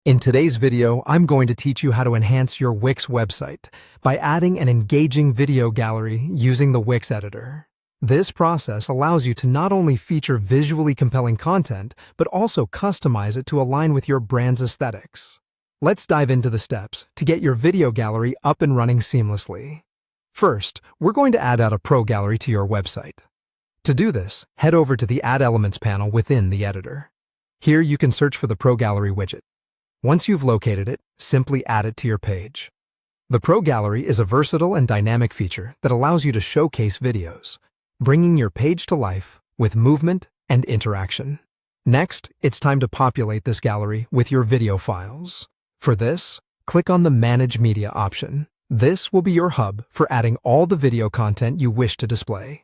In today's video, I'm going to teach you how to enhance your Wix website by adding an engaging video gallery using the Wix editor. This process allows you to not only feature visually compelling content, but also customize it to align with your brand's aesthetics. Let's dive into the steps to get your video gallery up and running seamlessly. First, we're going to add a pro gallery to your website. To do this, head over to the Add Elements panel within the editor. Here you can search for the Pro Gallery widget. Once you've located it, simply add it to your page. The Pro Gallery is a versatile and dynamic feature that allows you to showcase videos, bringing your page to life with movement and interaction. Next, it's time to populate this gallery with your video files. For this, click on the Manage Media option. This will be your hub for adding all the video content you wish to display.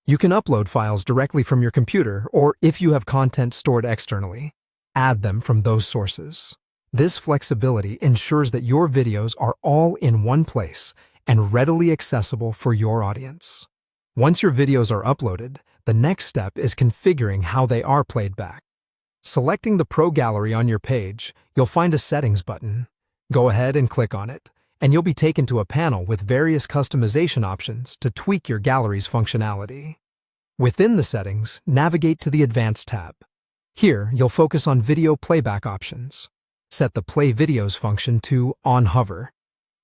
You can upload files directly from your computer, or if you have content stored externally, add them from those sources. This flexibility ensures that your videos are all in one place and readily accessible for your audience. Once your videos are uploaded, the next step is configuring how they are played back. Selecting the Pro Gallery on your page, you'll find a Settings button. Go ahead and click on it, and you'll be taken to a panel with various customization options to tweak your gallery's functionality. Within the settings, navigate to the Advanced tab. Here, you'll focus on video playback options. Set the Play Videos function to On Hover.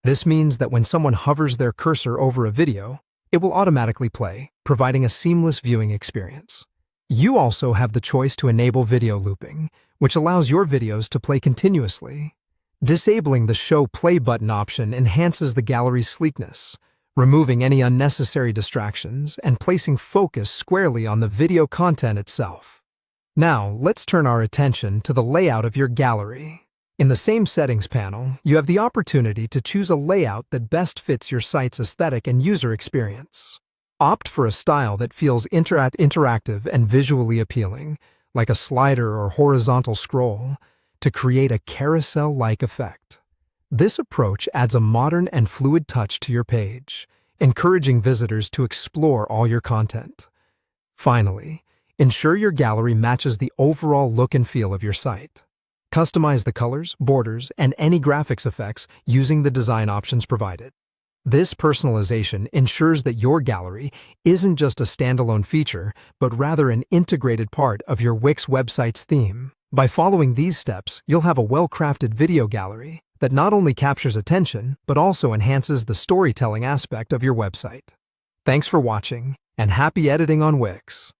This means that when someone hovers their cursor over a video, it will automatically play, providing a seamless viewing experience. You also have the choice to enable video looping, which allows your videos to play continuously. Disabling the Show Play button option enhances the gallery's sleekness, removing any unnecessary distractions and placing focus squarely on the video content itself. Now, let's turn our attention to the layout of your gallery. In the same Settings panel, you have the opportunity to choose a layout that best fits your site's aesthetic and user experience. Opt for a style that feels interactive and visually appealing, like a slider or horizontal scroll, to create a carousel-like effect. This approach adds a modern and fluid touch to your page, encouraging visitors to explore all your content. Finally, ensure your gallery matches the overall look and feel of your site. Customize the colors, borders, and any graphics effects using the design options provided. This personalization ensures that your gallery isn't just a standalone feature, but rather an integrated part of your Wix website's theme. By following these steps, you'll have a well-crafted video gallery that not only captures attention, but also enhances the storytelling aspect of your website. Thanks for watching, and happy editing on Wix!